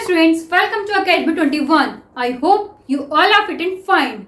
students, welcome to Academy 21. I hope you all are fit and fine.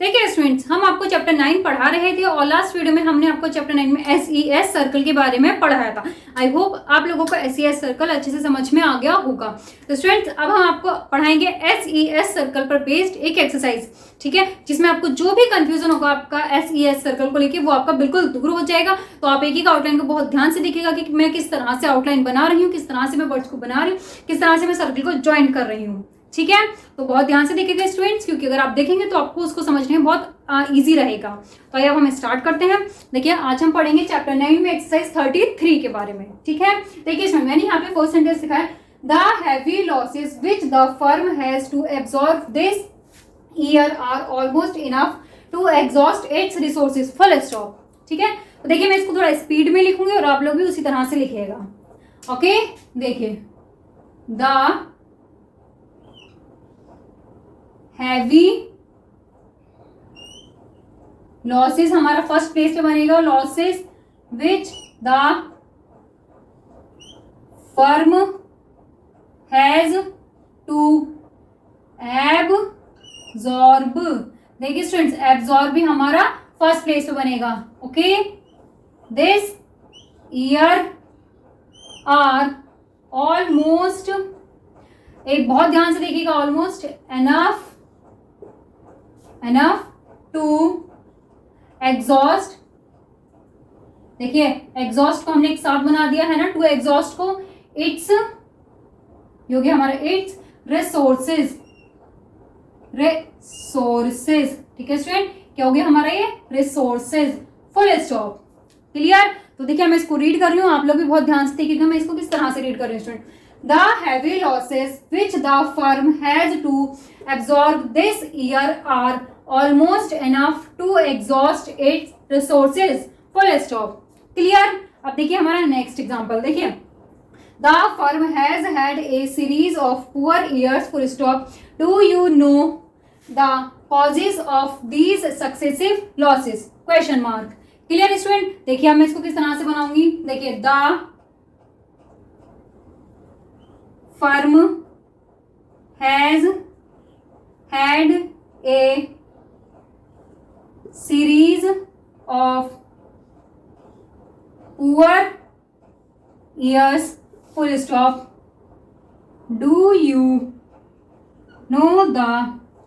देखिए students, हम आपको chapter 9 पढ़ा रहे थे और लास्ट वीडियो में हमने आपको चैप्टर 9 में SES सर्कल के बारे में पढ़ाया था. आई होप आप लोगों को SES सर्कल अच्छे से समझ में आ गया होगा. तो स्टूडेंट्स, अब हम आपको पढ़ाएंगे SES सर्कल पर बेस्ड एक एक्सरसाइज, ठीक है, जिसमें आपको जो भी कंफ्यूजन होगा आपका SES सर्कल को लेके वो आपका बिल्कुल दूर हो जाएगा. तो आप एक एक आउटलाइन को बहुत ध्यान से देखिएगा कि मैं किस तरह से आउटलाइन बना रही हूँ, किस तरह से मैं वर्ड्स को बना रही हूँ, किस तरह से मैं सर्कल को ज्वाइन कर रही हूँ. ठीक है, तो बहुत ध्यान से देखिएगा स्टूडेंट्स, क्योंकि अगर आप देखेंगे तो आपको उसको समझने में बहुत इजी रहेगा. तो अब हम स्टार्ट करते हैं. देखिए, आज हम पढ़ेंगे चैप्टर 9 में एक्सरसाइज 33 के बारे में. ठीक है, देखिए इसमें मैंने यहाँ पे फर्स्ट सेंटेंस लिखा है, the heavy losses which the firm has to absorb this year are almost enough to exhaust its resources. Full stop. ठीक है, तो देखिए मैं इसको थोड़ा स्पीड में लिखूंगी और आप लोग भी उसी तरह से लिखिएगा. ओके, देखिए, द हैवी लॉसेस हमारा फर्स्ट प्लेस पे बनेगा. Losses which the firm has to absorb. देखिए स्टूडेंट्स, एब्जॉर्ब भी हमारा फर्स्ट प्लेस पे बनेगा. Okay, this year are almost, एक बहुत ध्यान से देखिएगा, ऑलमोस्ट enough टू एग्जॉस्ट. देखिए एग्जॉस्ट को हमने एक साथ बना दिया है ना, टू एग्जॉस्ट को इट्स, ये हो गया हमारा इट्स रिसोर्सेज. ठीक है स्टूडेंट, क्या हो गया हमारा ये रिसोर्सेज. Full stop. क्लियर. तो देखिए मैं इसको रीड कर रही हूँ, आप लोग भी बहुत ध्यान से देखिएगा मैं इसको किस तरह से रीड कर रही हूँ. Student, the heavy losses which the firm has to absorb this year are almost enough to exhaust its resources. Full stop. Clear. अब देखिए हमारा नेक्स्ट एग्जांपल. देखिए, the firm has had a series of poor years. Full stop. Do you know the causes of these successive losses? Question mark. Clear student. देखिए अब मैं इसको किस तरह से बनाऊंगी. देखिए, the firm has had a series of poor years. Full stop. Do you know the,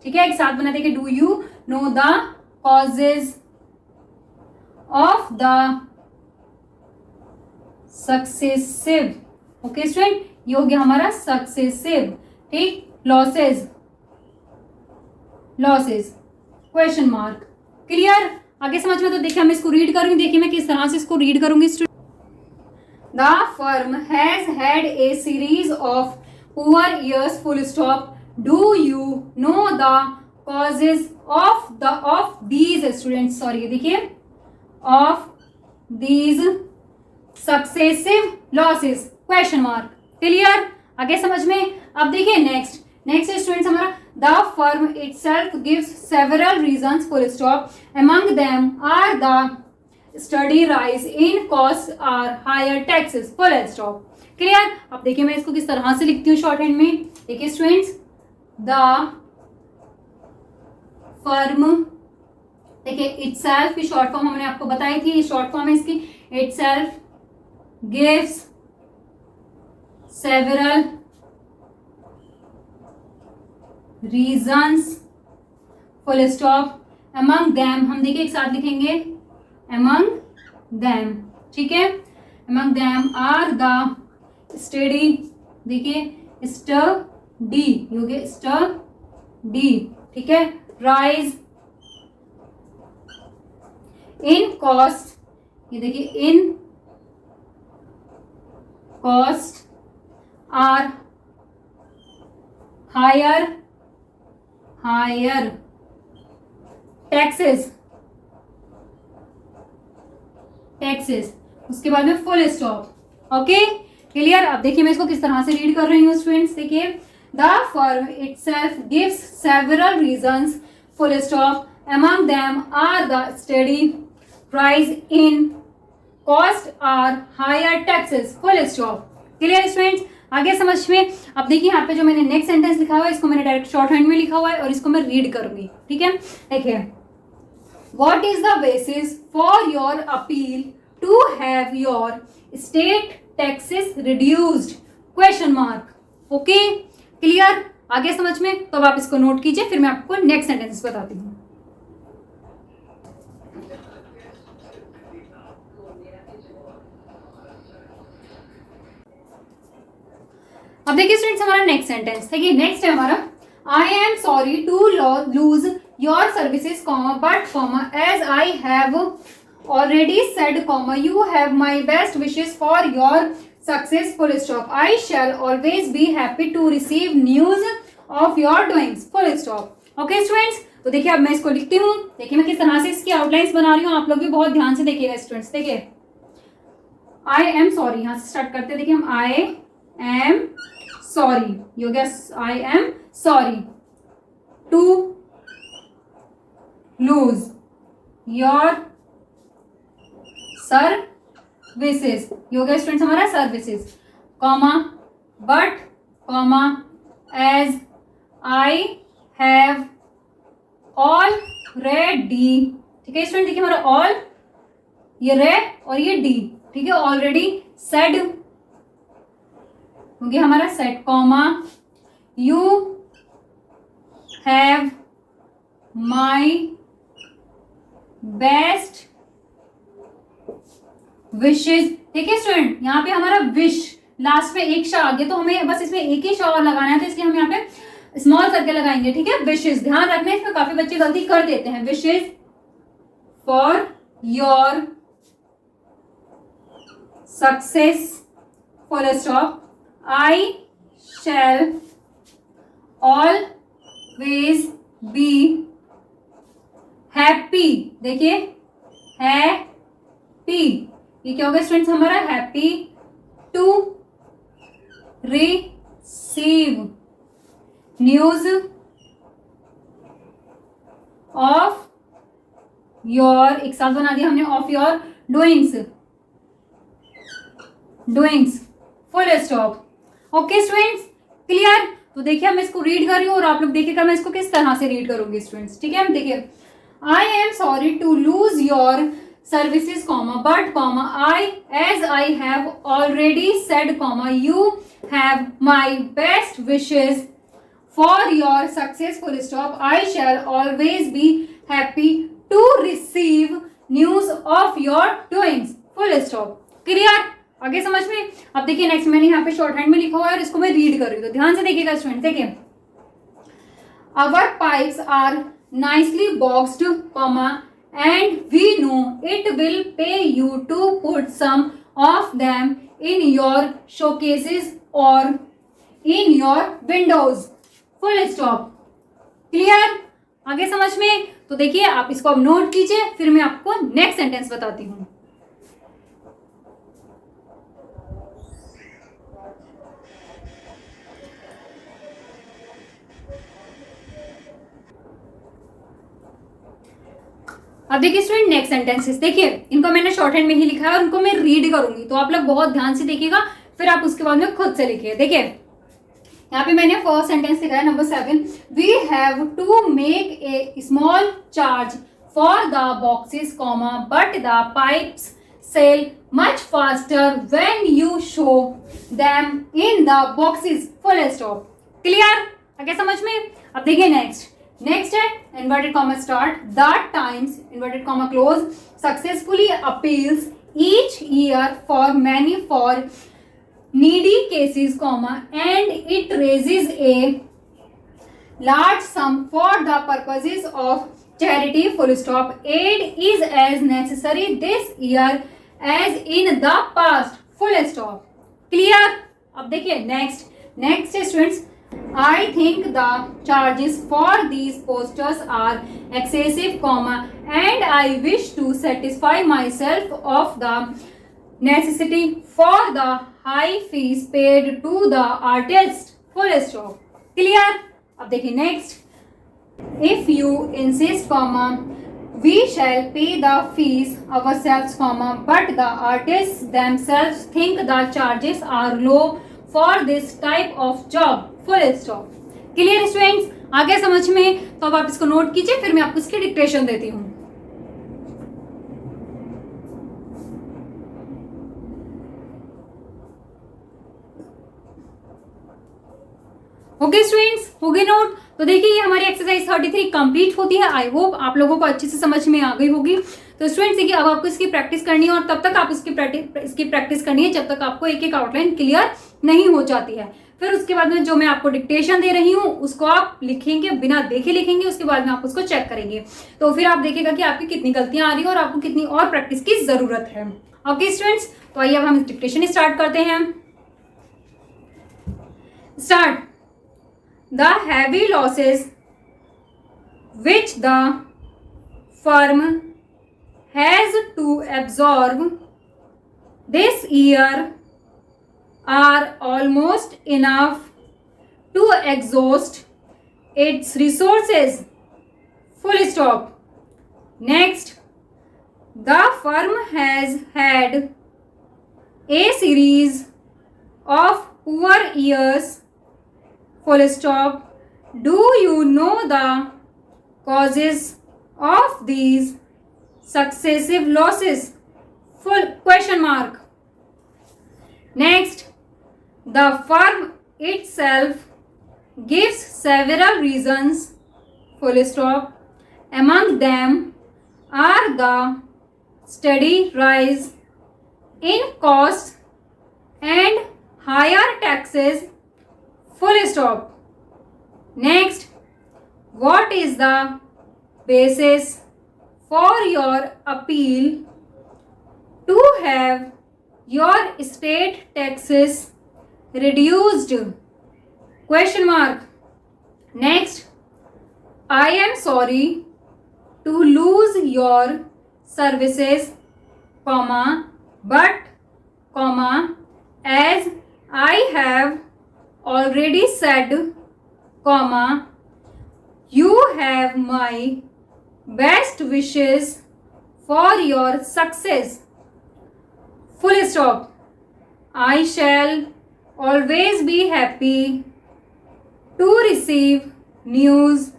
ठीक है, एक साथ बना देंगे, do you know the causes of the successive. Okay student, ये हो गया हमारा सक्सेसिव. ठीक, लॉसेज क्वेश्चन मार्क. क्लियर. आगे समझ में. तो देखिए मैं इसको रीड करूंगी. देखिए मैं किस तरह से इसको रीड करूंगी. The firm has had a series of poor years. Full stop. Do you know the causes of these students, sorry, देखिए, of these successive losses. Question mark. Clear. आगे समझ में. अब देखिए नेक्स्ट स्टूडेंट्स हमारा, the firm itself gives several reasons. Full stop. Among them are the steady rise in cost are higher taxes. Full stop. Clear. अब देखिए मैं इसको किस तरह से लिखती हूँ शॉर्ट हैंड में. देखिए स्टूडेंट्स, द फर्म, देखिए इटसेल्फ की शॉर्ट फॉर्म हमने आपको बताई थी, शॉर्ट फॉर्म है इसकी. Itself gives several reasons. full stop. among them, हम देखिए एक साथ लिखेंगे, among them. ठीक है, among them are the steady, देखिए study, ये हो गया study. ठीक है, rise in cost, ये देखिए in cost are higher taxes. उसके बाद में फुल स्टॉप. Okay, clear. अब देखिए मैं इसको किस तरह से रीड कर रही हूँ स्टूडेंट्स. देखिए, the firm itself gives several reasons. Full stop. among them are the steady rise in cost or higher taxes. Full stop. Clear students? आगे समझ में? अब देखिए यहाँ पे जो मैंने नेक्स्ट सेंटेंस लिखा हुआ है इसको मैंने डायरेक्ट शॉर्ट हैंड में लिखा हुआ है और इसको मैं रीड करूंगी, ठीक है? देखिए, what is the basis for your appeal to have your state taxes reduced? Question mark. Okay, clear? आगे समझ में? तो अब आप इसको नोट कीजिए, फिर मैं आपको नेक्स्ट सेंटेंस बताती हूँ। अब देखिए स्टूडेंट्स, हमारा नेक्स्ट सेंटेंस देखिए, नेक्स्ट है हमारा, I am sorry to lose your services comma but comma as I have already said comma you have my best wishes for your success full stop. I shall always be happy to receive news of your doings full stop. Okay students, तो देखिए अब मैं इसको लिखती हूँ। देखिए मैं किस तरह से इसकी आउटलाइंस बना रही हूँ, आप लोग भी बहुत ध्यान से देखिएगा स्टूडेंट्स। देखिए, आई एम सॉरी, यहाँ से स्टार्ट करते हैं। देखिए हम आई am sorry, you guess I am sorry to lose your services, you guess students हमारा services, comma but comma as I have already, ठीक है स्टूडेंट? देखिए हमारा all, ये रे और ये डी, ठीक है? already said क्योंकि हमारा set comma you have my best wishes. देखिए स्टूडेंट, यहाँ पे हमारा विश लास्ट में एक शा आ गया, तो हमें बस इसमें एक ही शा और लगाना है, तो इसलिए हम यहाँ पे स्मॉल करके लगाएंगे, ठीक है? विशेज, ध्यान रखना है, इसमें काफी बच्चे गलती कर देते हैं। Wishes for your success full stop. I shall always be happy। देखिए हैप्पी, ये क्या होगा स्टूडेंट्स हमारा? Happy to receive news of your, एक साथ बना दिया हमने, of your doings full stop. Okay students, clear? तो देखिए मैं इसको रीड कर रही हूँ और आप लोग देखिएगा मैं इसको किस तरह से रीड करूंगी स्टूडेंट्स, ठीक है? देखिए, I am sorry to lose your services comma but comma I as I have already said comma you have my best wishes for your success full stop. I shall always be happy to receive news of your doings full stop. Clear? आगे समझ में? अब देखिए next मैंने यहाँ पे short hand में लिखा हुआ है और इसको मैं रीड कर रही हूँ, तो ध्यान से देखिएगा स्टूडेंट। देखिए, our pipes are nicely boxed comma and we know it will pay you to put some of them in your showcases और in your windows full stop. Clear? आगे समझ में? तो देखिए आप इसको अब नोट कीजिए, फिर मैं आपको नेक्स्ट सेंटेंस बताती हूँ। अब देखिए स्टूडेंट नेक्स्ट सेंटेंसेस, देखिए इनको मैंने शॉर्ट हैंड में ही लिखा है और उनको मैं रीड करूंगी, तो आप लोग बहुत ध्यान से देखिएगा, फिर आप उसके बाद में खुद से लिखिए। देखिए यहाँ पे मैंने फर्स्ट सेंटेंस लिखा है number 7, we have to make a small charge for the boxes comma but the pipes sell much faster when you show them in the boxes full stop. Clear? आगे समझ में? अब देखिए नेक्स्ट है inverted comma start, the times inverted comma close successfully appeals each year for many for needy cases comma and it raises a large sum for the purposes of charity full stop. Aid is as necessary this year as in the past full stop. Clear? अब देखिए next students, I think the charges for these posters are excessive comma and I wish to satisfy myself of the necessity for the high fees paid to the artist full stop. Clear? अब देखिए next, if you insist comma we shall pay the fees ourselves comma but the artists themselves think the charges are low for this type of job, full stop. Clear students, आ गया समझ में? तो अब आप इसको नोट कीजिए, फिर मैं आपको इसकी डिक्टेशन देती हूँ। ओके स्टूडेंट्स, हो गए नोट? तो देखिए ये हमारी एक्सरसाइज 33 कंप्लीट होती है। आई होप आप लोगों को अच्छे से समझ में आ गई होगी। तो स्टूडेंट्स देखिए अब आपको इसकी प्रैक्टिस करनी है, और तब तक आप इसकी प्रैक्टिस करनी है जब तक आपको एक एक आउटलाइन क्लियर नहीं हो जाती है। फिर उसके बाद में जो मैं आपको डिक्टेशन दे रही हूँ उसको आप लिखेंगे, बिना देखे लिखेंगे, उसके बाद में आप उसको चेक करेंगे। तो फिर आप देखिएगा कि आपकी कितनी गलतियां आ रही है और आपको कितनी और प्रैक्टिस की जरूरत है। ओके स्टूडेंट्स, तो आइए अब हम डिक्टेशन स्टार्ट करते हैं। Start. The heavy losses which the firm has to absorb this year are almost enough to exhaust its resources. Full stop. Next, the firm has had a series of poor years. Full stop. Do you know the causes of these successive losses? Full question mark. Next, the firm itself gives several reasons. Full stop. Among them are the steady rise in costs and higher taxes. Full stop. Next, what is the basis for your appeal to have your state taxes reduced? Question mark. Next, I am sorry to lose your services, comma, but, comma, as I have already said, comma, you have my best wishes for your success. Full stop. I shall always be happy to receive news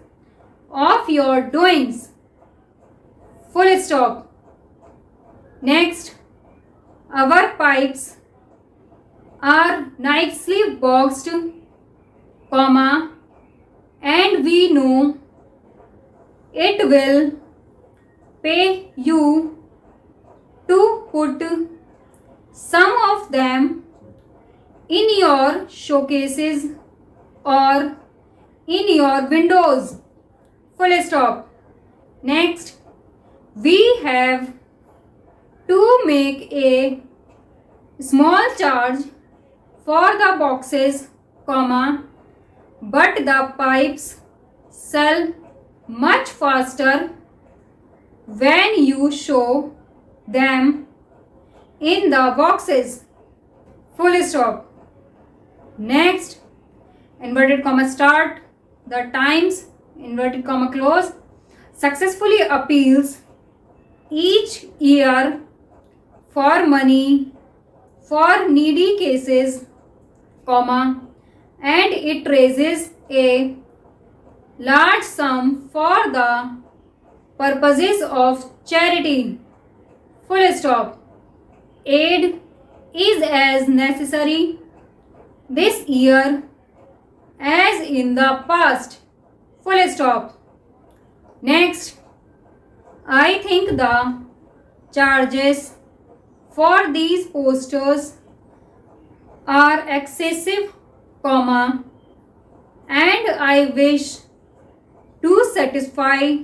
of your doings. Full stop. Next, our pipes are nicely boxed, comma, and we know it will pay you to put some of them in your showcases or in your windows. Full stop. Next, we have to make a small charge for the boxes, comma, but the pipes sell much faster when you show them in the boxes. Full stop. Next, inverted comma start, the times, inverted comma close, successfully appeals each year for money for needy cases, comma, and it raises a large sum for the purposes of charity. Full stop. Aid is as necessary this year as in the past. Full stop. Next, I think the charges for these posters are excessive, comma, and I wish to satisfy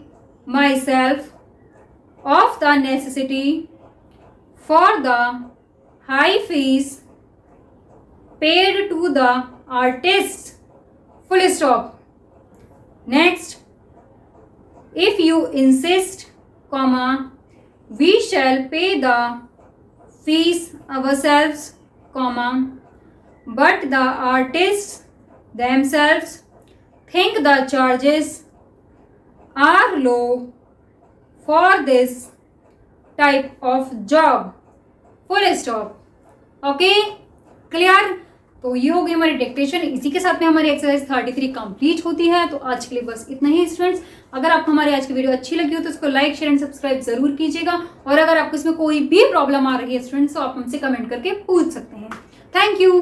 myself of the necessity for the high fees paid to the artists. Full stop. Next, if you insist, comma, we shall pay the fees ourselves, comma, but the artists themselves think the charges are low for this type of job. Full stop. Okay clear? तो ये हो गई हमारी dictation. इसी के साथ में हमारी एक्सरसाइज 33 कंप्लीट होती है। तो आज के लिए बस इतना ही स्टूडेंट्स। अगर आपको हमारी आज की वीडियो अच्छी लगी हो तो इसको लाइक शेयर एंड सब्सक्राइब जरूर कीजिएगा। और अगर आपको इसमें कोई भी प्रॉब्लम आ रही है स्टूडेंट्स तो आप हमसे कमेंट करके पूछ सकते हैं। Thank you.